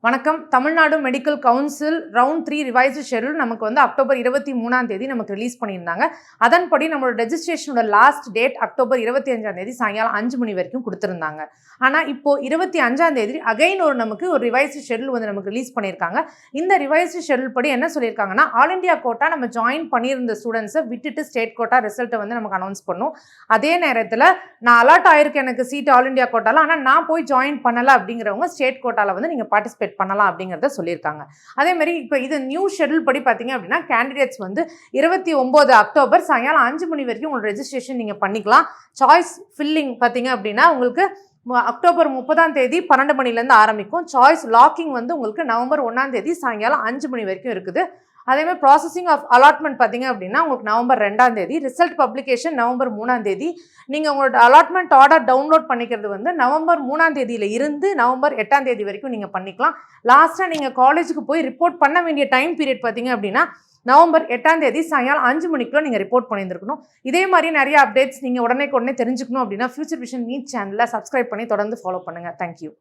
வணக்கம். Tamil Nadu medical council round 3 revised schedule நமக்கு வந்து அக்டோபர் 23ஆம் தேதி நமக்கு ரிலீஸ் பண்ணியிருந்தாங்க. அதன்படி நம்மளோட ரெஜிஸ்ட்ரேஷனோட லாஸ்ட் டேட் அக்டோபர் 25ஆம் தேதி சாயங்காலம் 5 மணி வரைக்கும் கொடுத்துருந்தாங்க. ஆனால் இப்போ 25ஆம் தேதி அகைன் நமக்கு ஒரு ரிவைஸ்டு ஷெட்யூல் வந்து நமக்கு ரிலீஸ் பண்ணியிருக்காங்க. இந்த ரிவைஸ்டு ஷெட்யூல் படி என்ன சொல்லியிருக்காங்கன்னா, ஆல் இண்டியா கோட்டா நம்ம ஜாயின் பண்ணியிருந்த ஸ்டூடெண்ட்ஸை விட்டுட்டு ஸ்டேட் கோட்டா ரிசல்ட்டை வந்து நமக்கு அனௌன்ஸ் பண்ணும். அதே நேரத்தில் நான் அலாட் ஆயிருக்கு எனக்கு சீட் ஆல் இண்டியா கோட்டாவில், ஆனால் நான் போய் ஜாயின் பண்ணலை அப்படிங்கிறவங்க ஸ்டேட் கோட்டாவில் வந்து நீங்கள் பார்ட்டிசிபேட் பண்ணலாம் அப்படிங்கிறத சொல்லியிருக்காங்க. அதே மாதிரி இப்போ இது நியூ ஷெட்யூல் படி பார்த்தீங்க அப்படின்னா, கேண்டிடேட்ஸ் வந்து 29 அக்டோபர் சாயங்காலம் 5 மணி வரைக்கும் உங்களோட ரெஜிஸ்ட்ரேஷன் நீங்கள் பண்ணிக்கலாம். சாய்ஸ் ஃபில்லிங் பார்த்தீங்க அப்படின்னா உங்களுக்கு அக்டோபர் 30ஆம் தேதி 12 மணிலேருந்து ஆரம்பிக்கும். சாய்ஸ் லாக்கிங் வந்து உங்களுக்கு நவம்பர் 1ஆம் தேதி சாயங்காலம் 5 மணி வரைக்கும் இருக்குது. அதேமாதிரி ப்ராசஸிங் ஆஃப் அலாட்மெண்ட் பார்த்தீங்க அப்படின்னா உங்களுக்கு நவம்பர் 2ஆம் தேதி, ரிசல்ட் பப்ளிகேஷன் நவம்பர் 3ஆம் தேதி. நீங்கள் உங்களோட அலாட்மெண்ட் ஆர்டர் டவுன்லோட் பண்ணிக்கிறது வந்து நவம்பர் 3ஆம் தேதியில் இருந்து நவம்பர் 8ஆம் தேதி வரைக்கும் நீங்கள் பண்ணிக்கலாம். லாஸ்ட்டாக நீங்கள் காலேஜுக்கு போய் ரிப்போர்ட் பண்ண வேண்டிய டைம் பீரியட் பார்த்தீங்க அப்படின்னா நவம்பர் 8ஆம் தேதி சாயங்காலம் 5 மணிக்குள்ள நீங்கள் ரிப்போர்ட் பண்ணியிருக்கணும். இதே மாதிரி நிறைய அப்டேட்ஸ் நீங்கள் உடனே தெரிஞ்சுக்கணும் அப்படின்னா ஃபியூச்சர் விஷன் நீட் சேனலில் சப்ஸ்கிரைப் பண்ணி தொடர்ந்து ஃபாலோ பண்ணுங்கள். தேங்க்யூ.